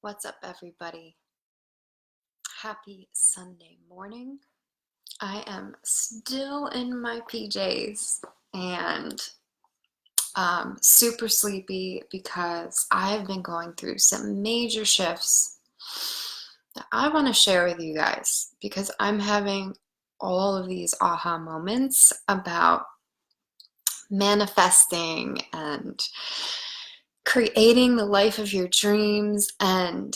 What's up, everybody? Happy Sunday morning. I am still in my PJs and super sleepy because I've been going through some major shifts that I want to share with you guys because I'm having all of these aha moments about manifesting and creating the life of your dreams and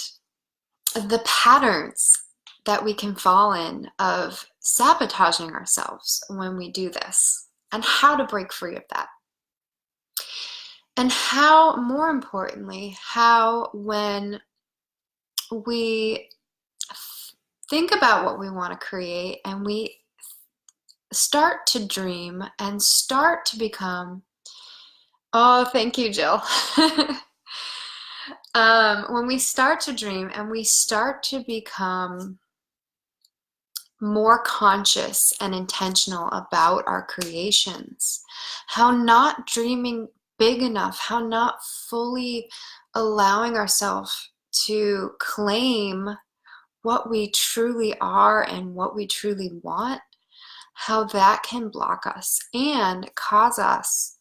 the patterns that we can fall in of sabotaging ourselves when we do this, and how to break free of that. And how, more importantly, how when we think about what we want to create and we start to dream and start to become, oh, thank you, Jill. When we start to dream and we start to become more conscious and intentional about our creations, how not dreaming big enough, how not fully allowing ourselves to claim what we truly are and what we truly want, how that can block us and cause us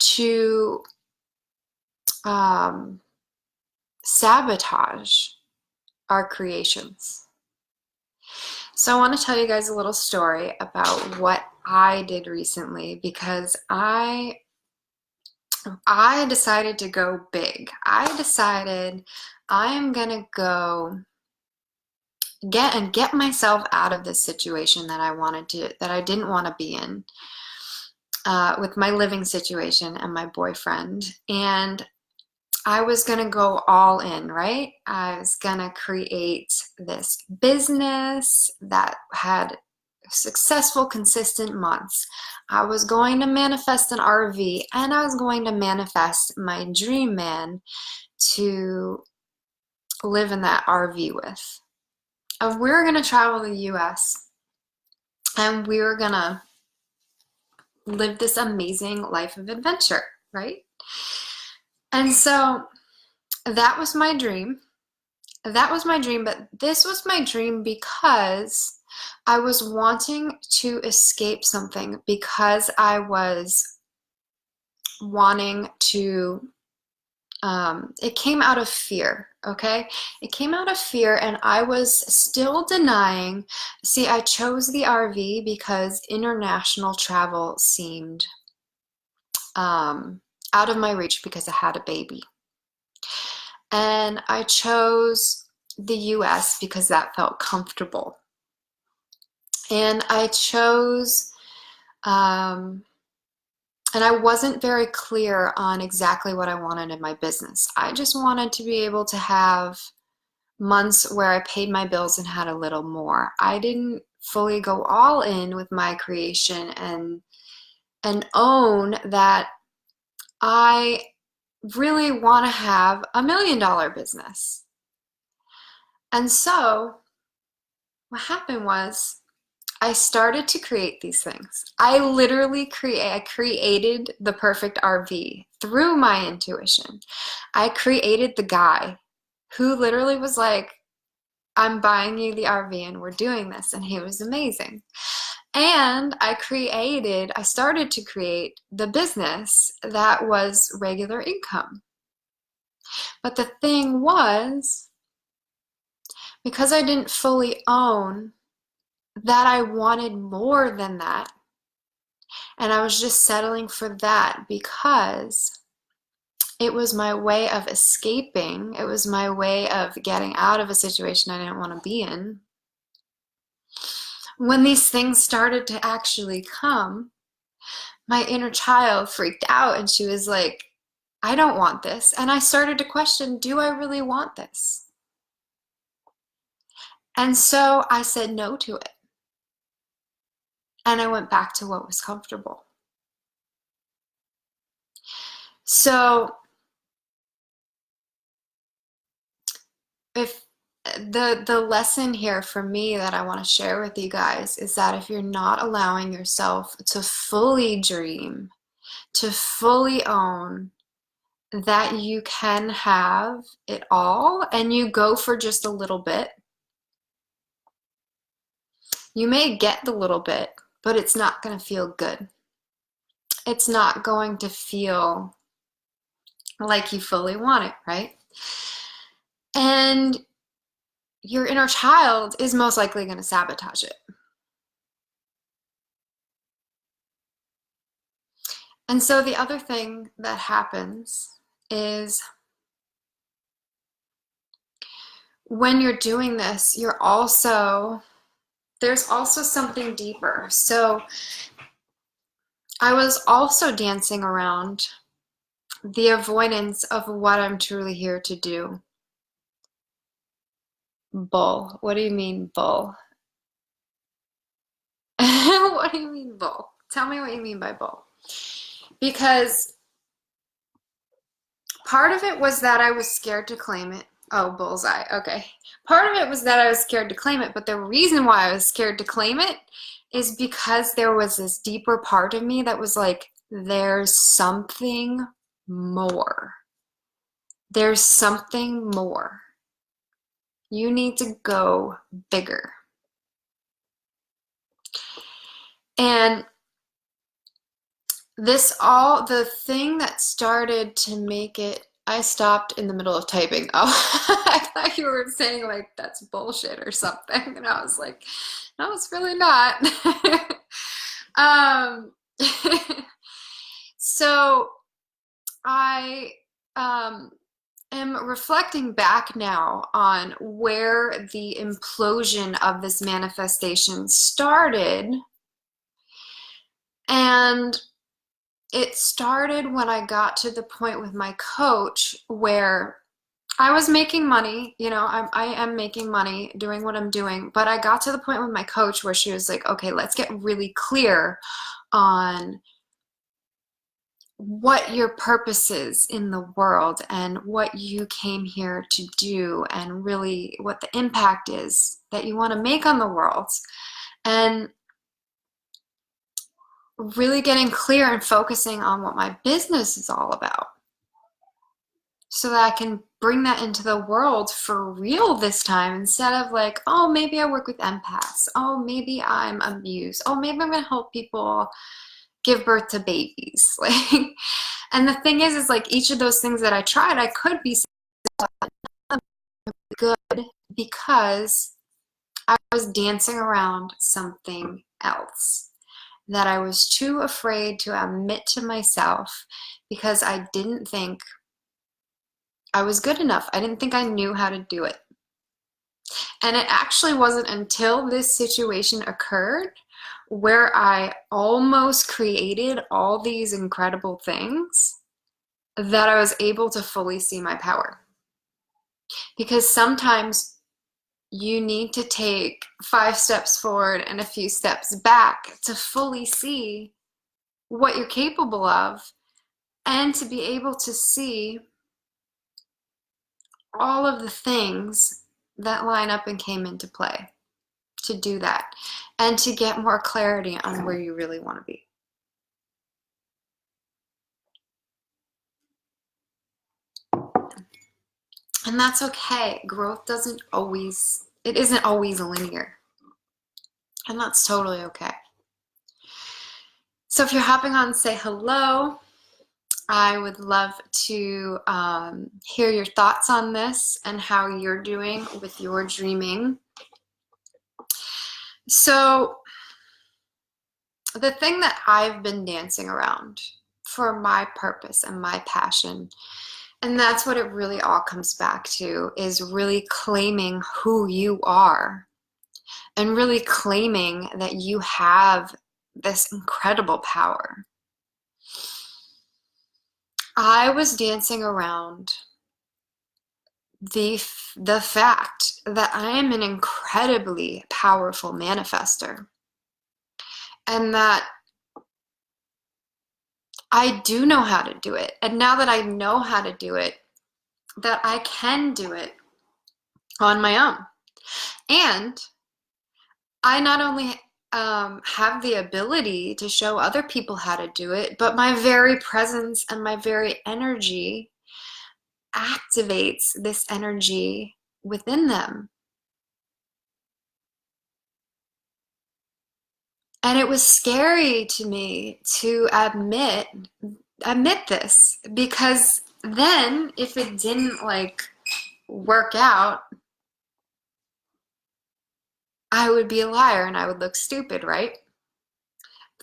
to sabotage our creations. So I want to tell you guys a little story about what I did recently because I decided to go big. I decided I am gonna go get myself out of this situation that I didn't want to be in, with my living situation and my boyfriend. And I was gonna go all in, right? I was gonna create this business that had successful, consistent months. I was going to manifest an RV, and I was going to manifest my dream man to live in that RV with. And we were going to travel the US, and we were going to live this amazing life of adventure, right? And so that was my dream. That was my dream, but this was my dream because I was wanting to escape something, because I was wanting to, it came out of fear, okay? It came out of fear, and I was still denying. See, I chose the RV because international travel seemed out of my reach because I had a baby. And I chose the US because that felt comfortable. And I chose, and I wasn't very clear on exactly what I wanted in my business. I just wanted to be able to have months where I paid my bills and had a little more. I didn't fully go all in with my creation and own that I really want to have $1 million business. And so what happened was I started to create these things. I literally created the perfect RV through my intuition. I created the guy who literally was like, I'm buying you the RV and we're doing this. And he was amazing. And I started to create the business that was regular income. But the thing was, because I didn't fully own that I wanted more than that, and I was just settling for that because it was my way of escaping. It was my way of getting out of a situation I didn't want to be in. When these things started to actually come, my inner child freaked out and she was like, I don't want this. And I started to question, do I really want this? And so I said no to it. And I went back to what was comfortable. So if the lesson here for me that I want to share with you guys is that if you're not allowing yourself to fully dream, to fully own that you can have it all and you go for just a little bit, you may get the little bit, but it's not going to feel good. It's not going to feel like you fully want it, right? And your inner child is most likely going to sabotage it. And so the other thing that happens is when you're doing this, there's also something deeper. So I was also dancing around the avoidance of what I'm truly here to do. Bull. What do you mean, bull? What do you mean, bull? Tell me what you mean by bull. Because part of it was that I was scared to claim it. Oh, bullseye. Okay. Part of it was that I was scared to claim it, but the reason why I was scared to claim it is because there was this deeper part of me that was like, there's something more. There's something more. You need to go bigger. And the thing that started to make it, I stopped in the middle of typing. Oh, I thought you were saying like that's bullshit or something. And I was like, no, it's really not. um, so I am reflecting back now on where the implosion of this manifestation started. And it started when I got to the point with my coach where I was making money, I am making money doing what I'm doing, but I got to the point with my coach where she was like, okay, let's get really clear on what your purpose is in the world and what you came here to do and really what the impact is that you want to make on the world. And really getting clear and focusing on what my business is all about so that I can bring that into the world for real this time instead of like, oh, maybe I work with empaths. Oh, maybe I'm a muse. Oh, maybe I'm going to help people give birth to babies. Like, and the thing is like each of those things that I tried, I could be good because I was dancing around something else that I was too afraid to admit to myself because I didn't think I was good enough. I didn't think I knew how to do it. And it actually wasn't until this situation occurred where I almost created all these incredible things that I was able to fully see my power. Because sometimes you need to take 5 steps forward and a few steps back to fully see what you're capable of and to be able to see all of the things that line up and came into play to do that and to get more clarity on where you really want to be. And that's okay. Growth isn't always linear. And that's totally okay. So if you're hopping on, say hello. I would love to hear your thoughts on this and how you're doing with your dreaming. So the thing that I've been dancing around for my purpose and my passion, and that's what it really all comes back to, is really claiming who you are and really claiming that you have this incredible power. I was dancing around the fact that I am an incredibly powerful manifester and that I do know how to do it. And now that I know how to do it, that I can do it on my own. And I not only have the ability to show other people how to do it, but my very presence and my very energy activates this energy within them. And it was scary to me to admit this, because then if it didn't like work out, I would be a liar and I would look stupid, right?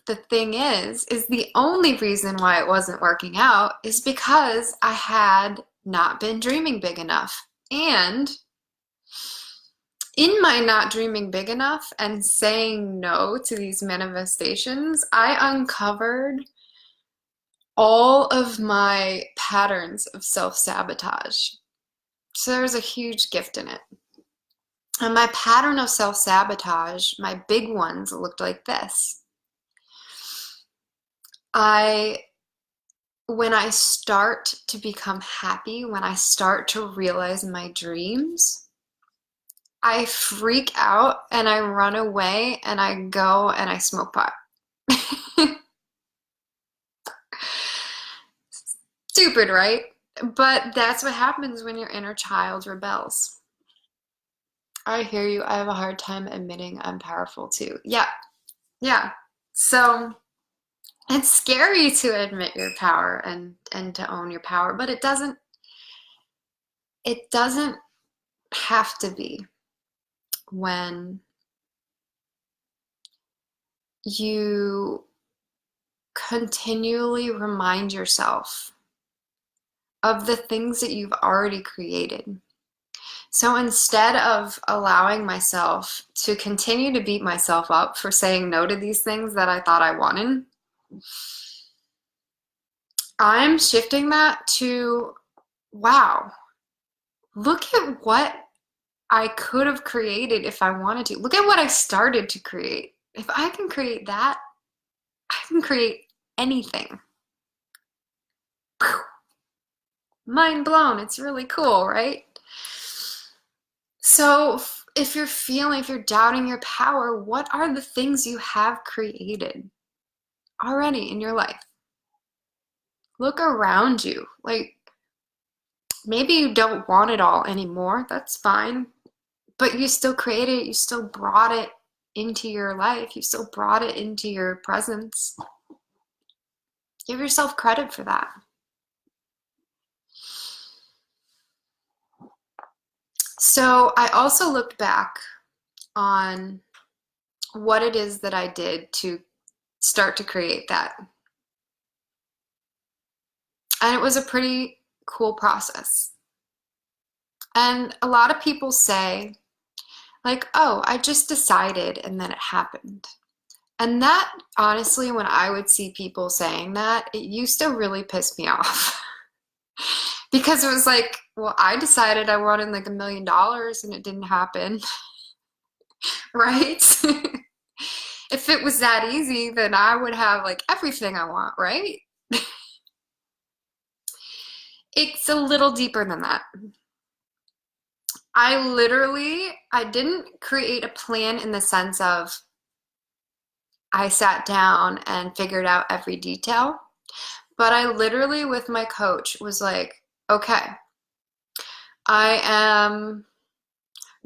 The thing is the only reason why it wasn't working out is because I had not been dreaming big enough. And in my not dreaming big enough and saying no to these manifestations, I uncovered all of my patterns of self-sabotage. So there's a huge gift in it. And my pattern of self-sabotage, my big ones, looked like this. When I start to become happy, when I start to realize my dreams, I freak out and I run away and I go and I smoke pot. Stupid, right? But that's what happens when your inner child rebels. I hear you. I have a hard time admitting I'm powerful too. Yeah, yeah. So it's scary to admit your power and to own your power, but it doesn't have to be when you continually remind yourself of the things that you've already created. So instead of allowing myself to continue to beat myself up for saying no to these things that I thought I wanted, I'm shifting that to, wow, look at what I could have created if I wanted to. Look at what I started to create. If I can create that, I can create anything. Mind blown. It's really cool, right? So if you're doubting your power, what are the things you have created already in your life? Look around you. Like, maybe you don't want it all anymore. That's fine. But you still created it. You still brought it into your life. You still brought it into your presence. Give yourself credit for that. So I also looked back on what it is that I did to start to create that. And it was a pretty cool process. And a lot of people say, like, oh, I just decided and then it happened. And that, honestly, when I would see people saying that, it used to really piss me off. Because it was like, well, I decided I wanted like $1 million and it didn't happen. Right? If it was that easy, then I would have like everything I want, right? It's a little deeper than that. I didn't create a plan in the sense of I sat down and figured out every detail, but I literally, with my coach, was like, okay, I am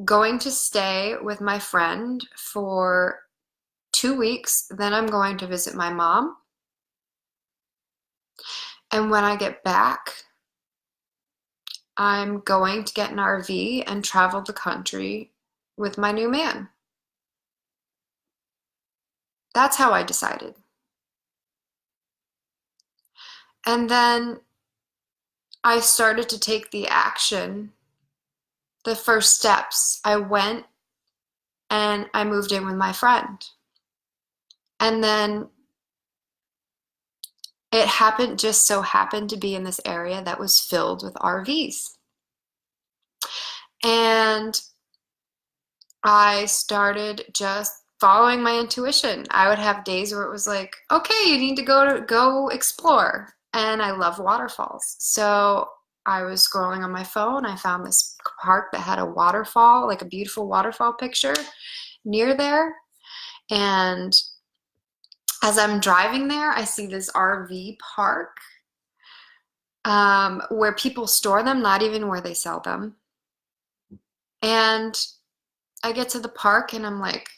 going to stay with my friend for 2 weeks, then I'm going to visit my mom. And when I get back, I'm going to get an RV and travel the country with my new man. That's how I decided. And then I started to take the action, the first steps. I went and I moved in with my friend. And then it just so happened to be in this area that was filled with RVs. And I started just following my intuition. I would have days where it was like, okay, you need to go explore. And I love waterfalls. So I was scrolling on my phone. I found this park that had a waterfall, like a beautiful waterfall picture near there. And as I'm driving there, I see this RV park. where people store them, not even where they sell them. And I get to the park and I'm like,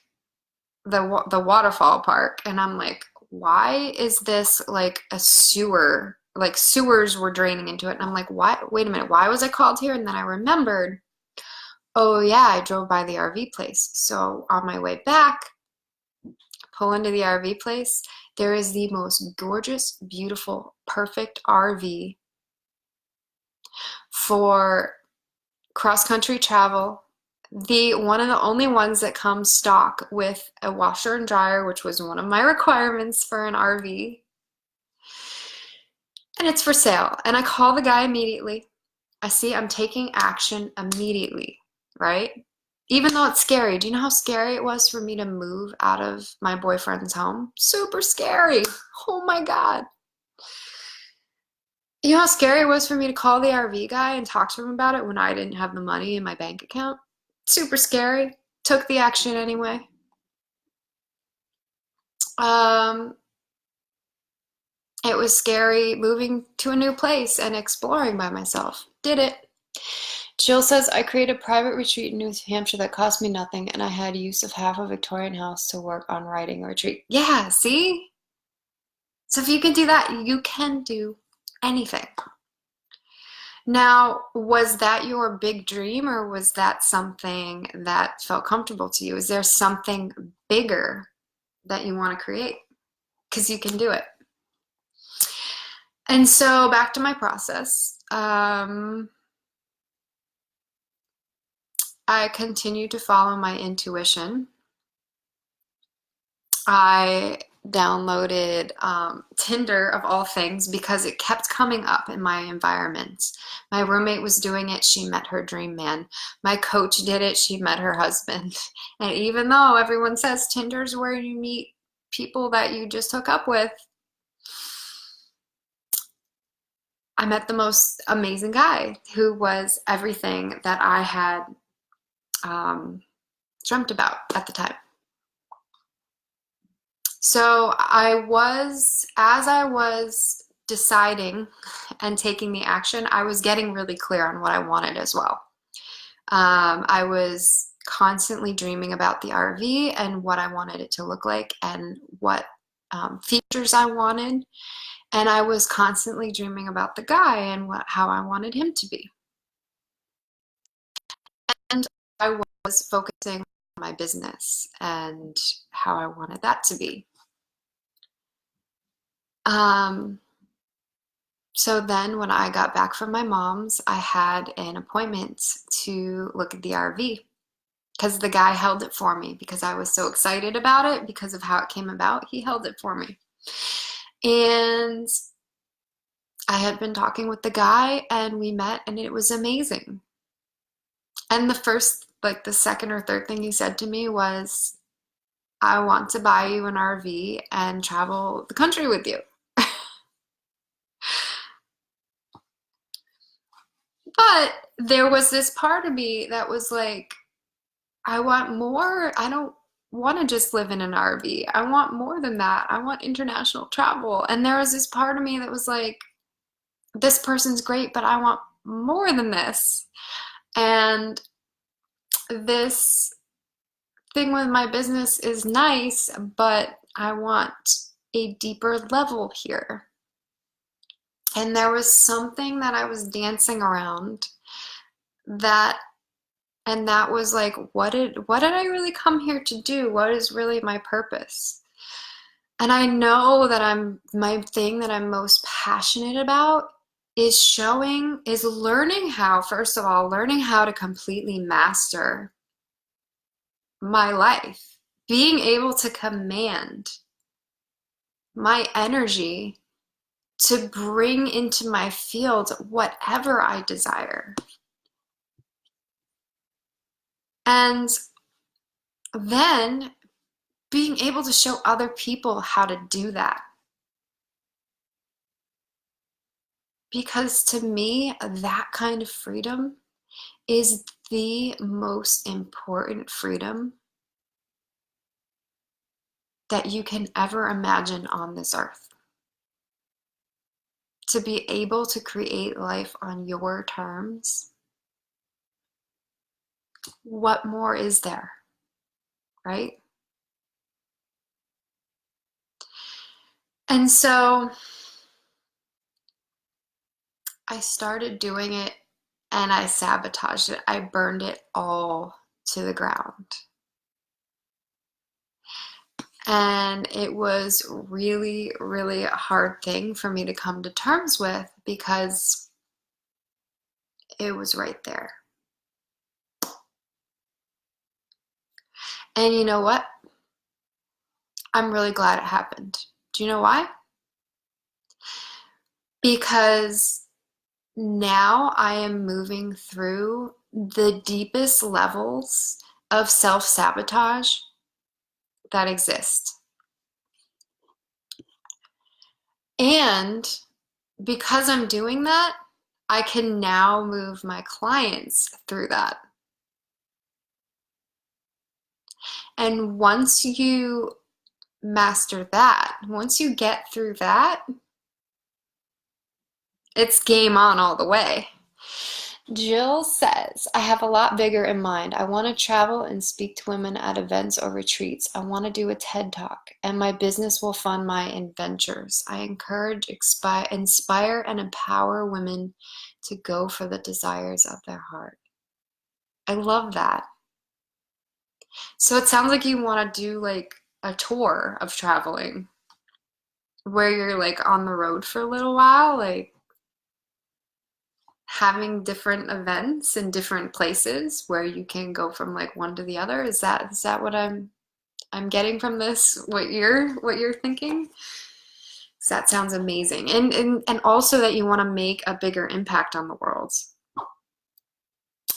the waterfall park, and I'm like, why is this like a sewer? Like sewers were draining into it. And I'm like, why? Wait a minute, why was I called here? And then I remembered, oh yeah, I drove by the RV place. So on my way back, pull into the RV place. There is the most gorgeous, beautiful, perfect RV for cross-country travel. The one of the only ones that comes stock with a washer and dryer, which was one of my requirements for an RV. And it's for sale. And I call the guy immediately. I see I'm taking action immediately, right? Even though it's scary. Do you know how scary it was for me to move out of my boyfriend's home? Super scary. Oh my God. You know how scary it was for me to call the RV guy and talk to him about it when I didn't have the money in my bank account? Super scary. Took the action anyway. Um, it was scary moving to a new place and exploring by myself. Did it. Jill says, I created a private retreat in New Hampshire that cost me nothing, and I had use of half a Victorian house to work on writing a retreat. Yeah, see? So if you can do that, you can do anything. Now, was that your big dream, or was that something that felt comfortable to you? Is there something bigger that you want to create? Because you can do it. And so back to my process. I continue to follow my intuition. I downloaded Tinder of all things because it kept coming up in my environment. My roommate was doing it, she met her dream man. My coach did it, she met her husband. And even though everyone says Tinder's where you meet people that you just hook up with, I met the most amazing guy who was everything that I had dreamt about at the time. So as I was deciding and taking the action, I was getting really clear on what I wanted as well. I was constantly dreaming about the RV and what I wanted it to look like and what features I wanted. And I was constantly dreaming about the guy and how I wanted him to be. And I was focusing on my business and how I wanted that to be. So then when I got back from my mom's, I had an appointment to look at the RV because the guy held it for me because I was so excited about it because of how it came about. He held it for me. And I had been talking with the guy and we met and it was amazing. And the second or third thing he said to me was, I want to buy you an RV and travel the country with you. But there was this part of me that was like, I want more. I don't want to just live in an RV. I want more than that. I want international travel. And there was this part of me that was like, this person's great, but I want more than this. And this thing with my business is nice, but I want a deeper level here. And there was something that I was dancing around that and that was like, what did I really come here to do? What is really my purpose? And I know that my thing that I'm most passionate about is learning how, first of all, learning how to completely master my life, being able to command my energy to bring into my field whatever I desire. And then being able to show other people how to do that. Because to me, that kind of freedom is the most important freedom that you can ever imagine on this earth. to be able to create life on your terms, what more is there, right? And so I started doing it and I sabotaged it. I burned it all to the ground. And it was really, really a hard thing for me to come to terms with because it was right there. And you know what? I'm really glad it happened. Do you know why? Because now I am moving through the deepest levels of self-sabotage that exist. And because I'm doing that, I can now move my clients through that. And once you master that, once you get through that, it's game on all the way. Jill says, I have a lot bigger in mind. I want to travel and speak to women at events or retreats. I want to do a TED Talk, and my business will fund my adventures. I encourage, inspire, and empower women to go for the desires of their heart. I love that. So it sounds like you want to do like a tour of traveling where you're like on the road for a little while, like having different events in different places where you can go from like one to the other. Is that what I'm getting from this? What you're thinking? So that sounds amazing. And also that you want to make a bigger impact on the world.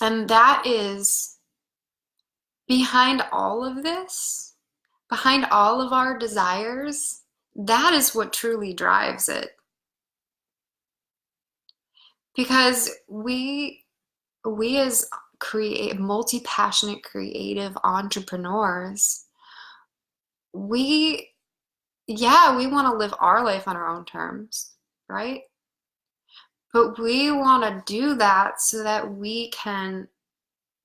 And that is behind all of this, behind all of our desires, that is what truly drives it. Because we as multi-passionate creative entrepreneurs, we want to live our life on our own terms, right? But we want to do that so that we can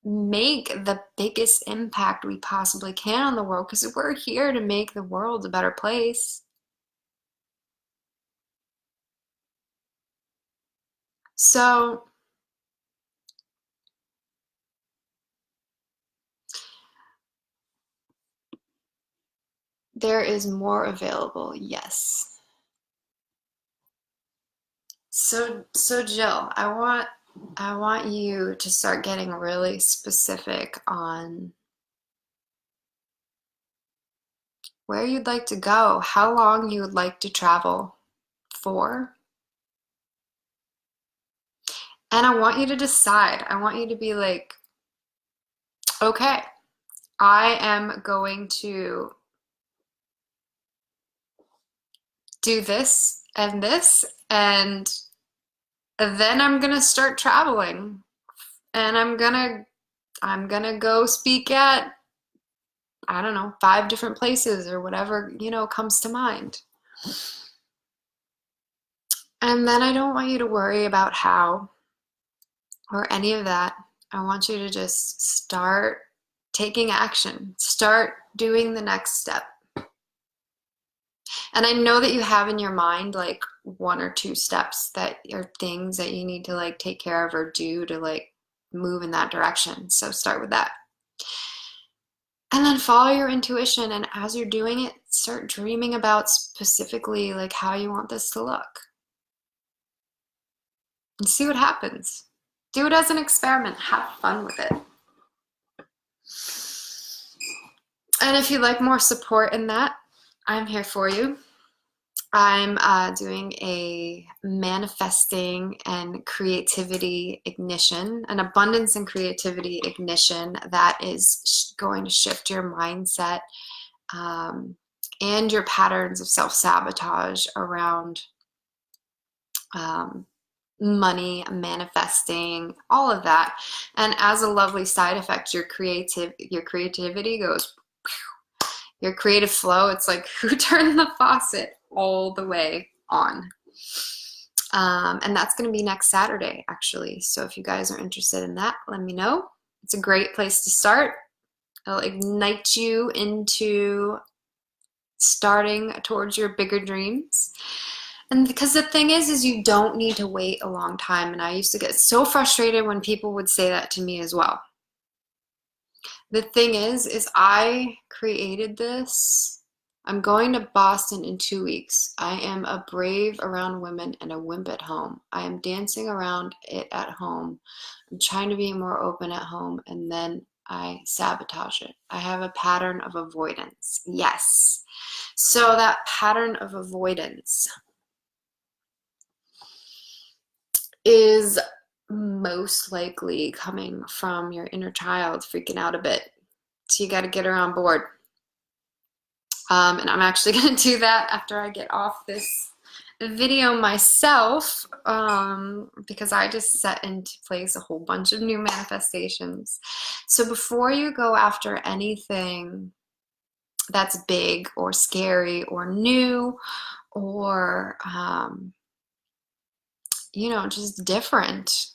make the biggest impact we possibly can on the world, because we're here to make the world a better place. So there is more available, yes. So Jill, I want you to start getting really specific on where you'd like to go, how long you would like to travel for. And I want you to decide. I want you to be like, okay, I am going to do this, and then I'm gonna start traveling, and I'm gonna go speak at, I don't know, 5 different places or whatever, comes to mind. And then I don't want you to worry about how or any of that. I want you to just start taking action, start doing the next step. And I know that you have in your mind like 1 or 2 steps that are things that you need to like take care of or do to like move in that direction. So start with that. And then follow your intuition, and as you're doing it, start dreaming about specifically like how you want this to look. And see what happens. Do it as an experiment. Have fun with it. And if you'd like more support in that, I'm here for you. I'm doing a manifesting and creativity ignition, an abundance and creativity ignition that is going to shift your mindset and your patterns of self-sabotage around money, manifesting, all of that. And as a lovely side effect, your creativity goes, your creative flow, it's like who turned the faucet all the way on. And that's going to be next Saturday, actually. So if you guys are interested in that, let me know. It's a great place to start. It'll ignite you into starting towards your bigger dreams. And because the thing is you don't need to wait a long time. And I used to get so frustrated when people would say that to me as well. The thing is I created this. I'm going to Boston in 2 weeks. I am a brave around women and a wimp at home. I am dancing around it at home. I'm trying to be more open at home, and then I sabotage it. I have a pattern of avoidance. Yes. So that pattern of avoidance is most likely coming from your inner child freaking out a bit. So you got to get her on board. And I'm actually going to do that after I get off this video myself, because I just set into place a whole bunch of new manifestations. So before you go after anything that's big or scary or new or just different.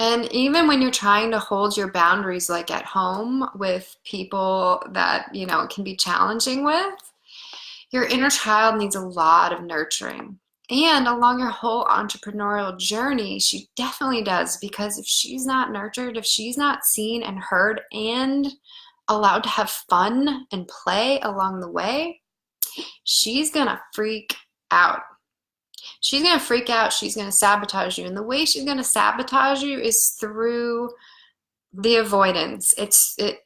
And even when you're trying to hold your boundaries, like at home with people that, it can be challenging with, your inner child needs a lot of nurturing. And along your whole entrepreneurial journey, she definitely does, because if she's not nurtured, if she's not seen and heard and allowed to have fun and play along the way, she's gonna freak out. She's going to freak out. She's going to sabotage you. And the way she's going to sabotage you is through the avoidance.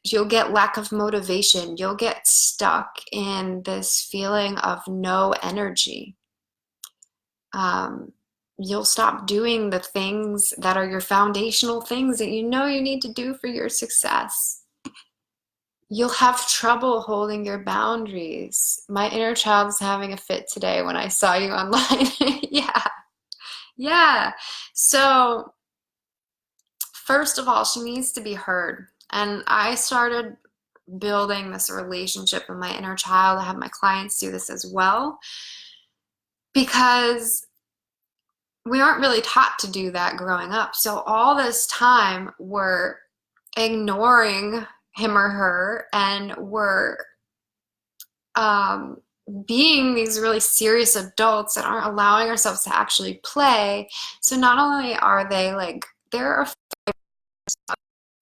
You'll get lack of motivation. You'll get stuck in this feeling of no energy. You'll stop doing the things that are your foundational things that you know you need to do for your success. You'll have trouble holding your boundaries. My inner child is having a fit today when I saw you online. Yeah. So first of all, she needs to be heard. And I started building this relationship with my inner child. I have my clients do this as well, because we aren't really taught to do that growing up. So all this time we're ignoring him or her, and we're being these really serious adults that aren't allowing ourselves to actually play. So not only are they they're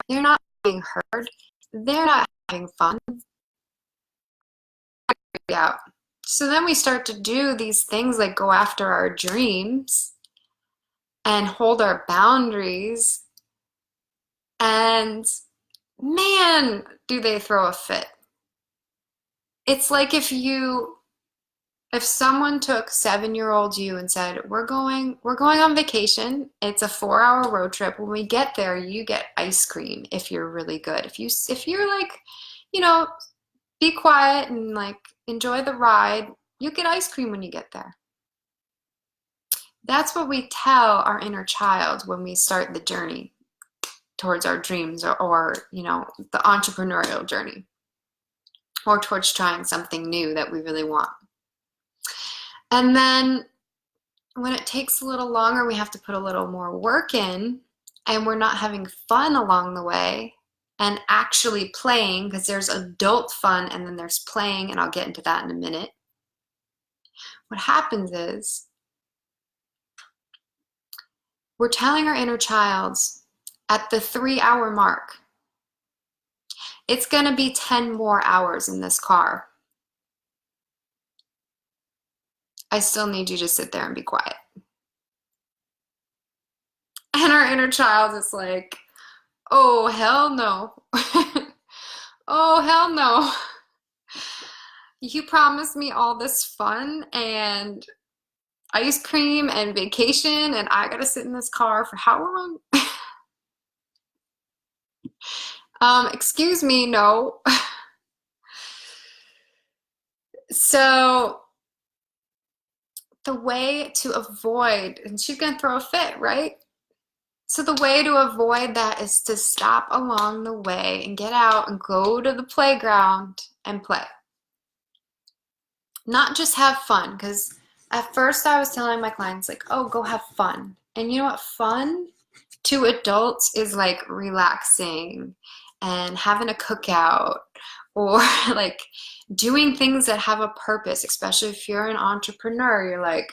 not being heard, they're not having fun. Yeah. So then we start to do these things like go after our dreams and hold our boundaries, and man, do they throw a fit. It's like if someone took 7-year-old you and said, we're going on vacation. It's a 4-hour road trip. When we get there, you get ice cream if you're really good. If you're be quiet and enjoy the ride, you get ice cream when you get there. That's what we tell our inner child when we start the journey towards our dreams, or the entrepreneurial journey, or towards trying something new that we really want. And then when it takes a little longer, we have to put a little more work in, and we're not having fun along the way and actually playing, because there's adult fun and then there's playing, and I'll get into that in a minute. What happens is we're telling our inner child at the 3-hour mark, it's going to be 10 more hours in this car. I still need you to sit there and be quiet. And our inner child is like, oh, hell no. Oh, hell no. You promised me all this fun and ice cream and vacation, and I gotta sit in this car for how long? Excuse me, no. So the way to avoid, and she's gonna throw a fit, right? So the way to avoid that is to stop along the way and get out and go to the playground and play. Not just have fun, because At first, I was telling my clients, like, oh, go have fun. And you know what? Fun to adults is like relaxing and having a cookout or like doing things that have a purpose, especially if you're an entrepreneur. You're like,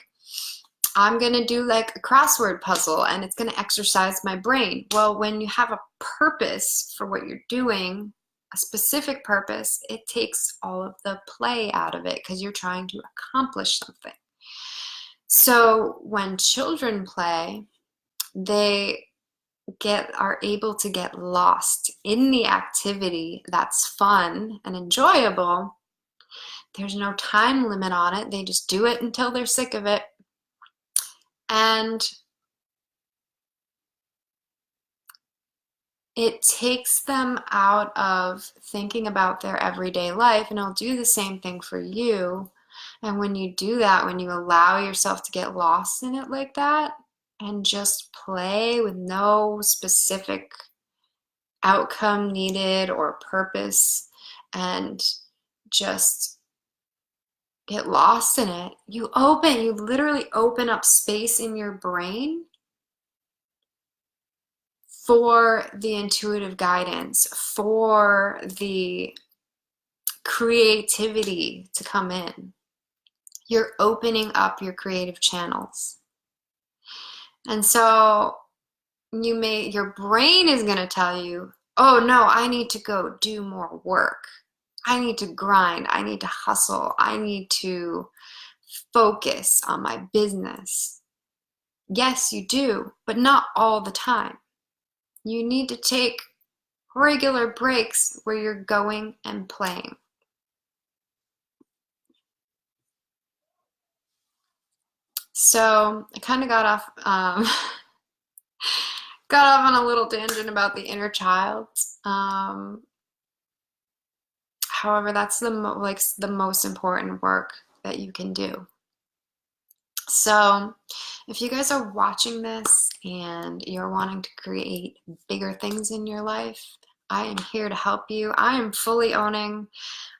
I'm going to do like a crossword puzzle and it's going to exercise my brain. Well, when you have a purpose for what you're doing, a specific purpose, it takes all of the play out of it because you're trying to accomplish something. So when children play, they are able to get lost in the activity that's fun and enjoyable. There's no time limit on it. They just do it until they're sick of it. And it takes them out of thinking about their everyday life, and it'll do the same thing for you. And when you do that, when you allow yourself to get lost in it like that and just play with no specific outcome needed or purpose and just get lost in it, you literally open up space in your brain for the intuitive guidance, for the creativity to come in. You're opening up your creative channels. And so your brain is going to tell you, oh no, I need to go do more work. I need to grind. I need to hustle. I need to focus on my business. Yes, you do, but not all the time. You need to take regular breaks where you're going and playing. So I kind of got off on a little tangent about the inner child. However, that's the most important work that you can do. So if you guys are watching this and you're wanting to create bigger things in your life, I am here to help you. I am fully owning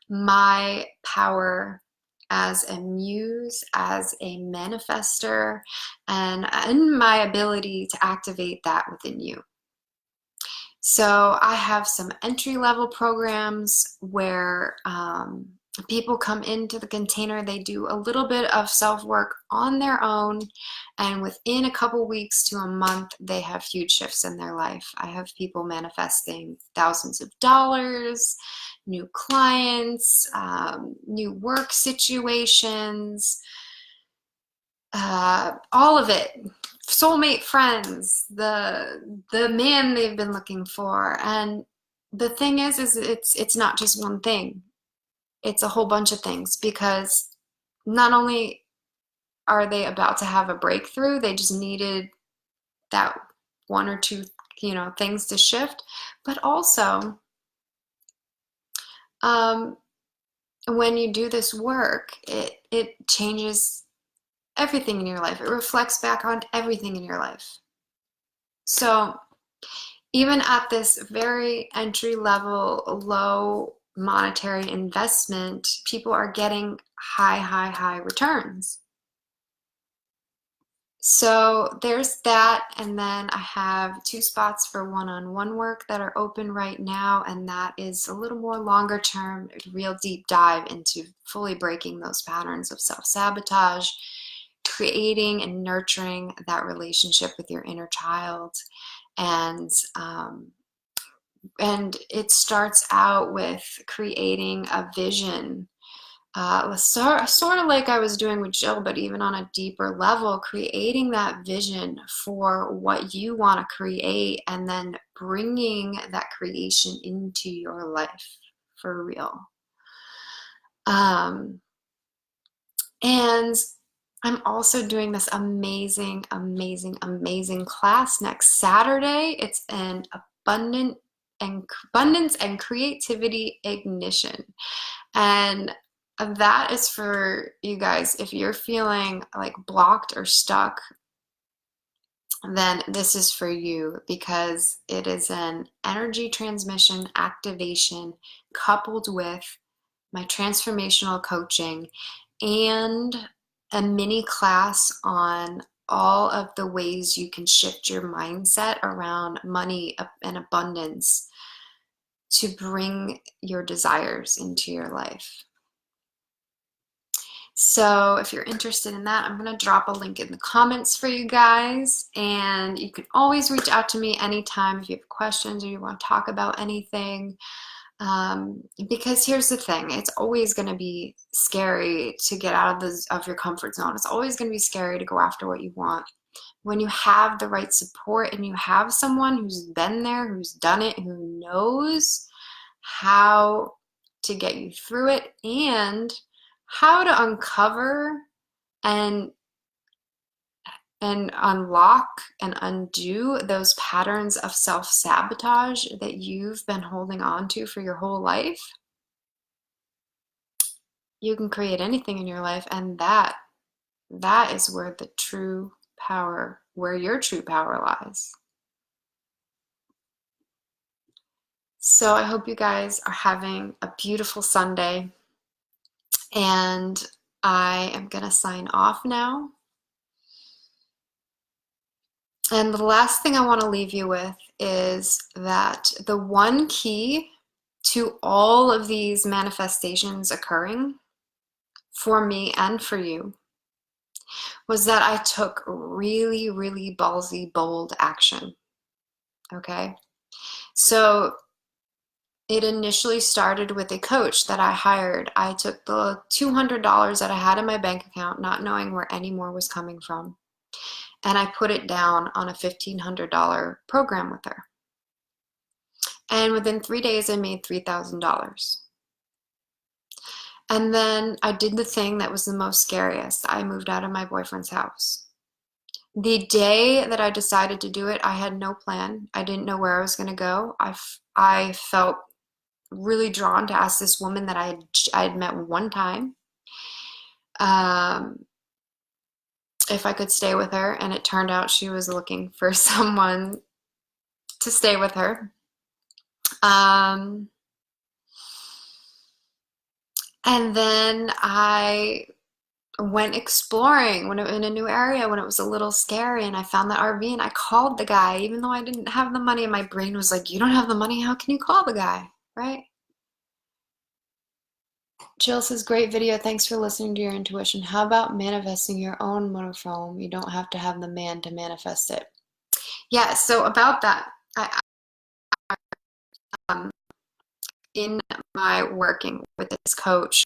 my power as a muse, as a manifester, and my ability to activate that within you. So I have some entry-level programs where people come into the container, they do a little bit of self-work on their own, and within a couple weeks to a month, they have huge shifts in their life. I have people manifesting thousands of dollars, new clients, new work situations, all of it. Soulmate friends, the man they've been looking for. And the thing is it's not just one thing. It's a whole bunch of things, because not only are they about to have a breakthrough, they just needed that one or two, things to shift, but also when you do this work, it changes everything in your life. It reflects back on everything in your life. So even at this very entry level, low monetary investment, people are getting high returns. So there's that, and then I have 2 spots for one-on-one work that are open right now, and that is a little more longer term, real deep dive into fully breaking those patterns of self-sabotage, creating and nurturing that relationship with your inner child. And it starts out with creating a vision, sort of like I was doing with Jill, but even on a deeper level, creating that vision for what you want to create and then bringing that creation into your life for real. And I'm also doing this amazing class next Saturday. It's an abundance and creativity ignition. And that is for you guys. If you're feeling like blocked or stuck, then this is for you, because it is an energy transmission activation coupled with my transformational coaching and a mini class on all of the ways you can shift your mindset around money and abundance to bring your desires into your life. So if you're interested in that, I'm going to drop a link in the comments for you guys, and you can always reach out to me anytime if you have questions or you want to talk about anything. Because here's the thing, it's always going to be scary to get out of your comfort zone. It's always going to be scary to go after what you want. When you have the right support and you have someone who's been there, who's done it, who knows how to get you through it and how to uncover and unlock and undo those patterns of self-sabotage that you've been holding on to for your whole life, you can create anything in your life, and that is where the true power, where your true power lies. So I hope you guys are having a beautiful Sunday, and I am gonna sign off now. And the last thing I want to leave you with is that the one key to all of these manifestations occurring for me and for you was that I took really, really ballsy, bold action. Okay? So it initially started with a coach that I hired. I took the $200 that I had in my bank account, not knowing where any more was coming from, and I put it down on a $1,500 program with her. And within 3 days, I made $3,000. And then I did the thing that was the most scariest. I moved out of my boyfriend's house. The day that I decided to do it, I had no plan. I didn't know where I was going to go. I felt really drawn to ask this woman that I had met one time if I could stay with her, and it turned out she was looking for someone to stay with her. And then I went exploring in a new area when it was a little scary, and I found the RV, and I called the guy even though I didn't have the money, and my brain was like, you don't have the money, how can you call the guy, right? Jill says, great video, thanks for listening to your intuition. How about manifesting your own monophone? You don't have to have the man to manifest it. Yeah, so about that, in my working with this coach,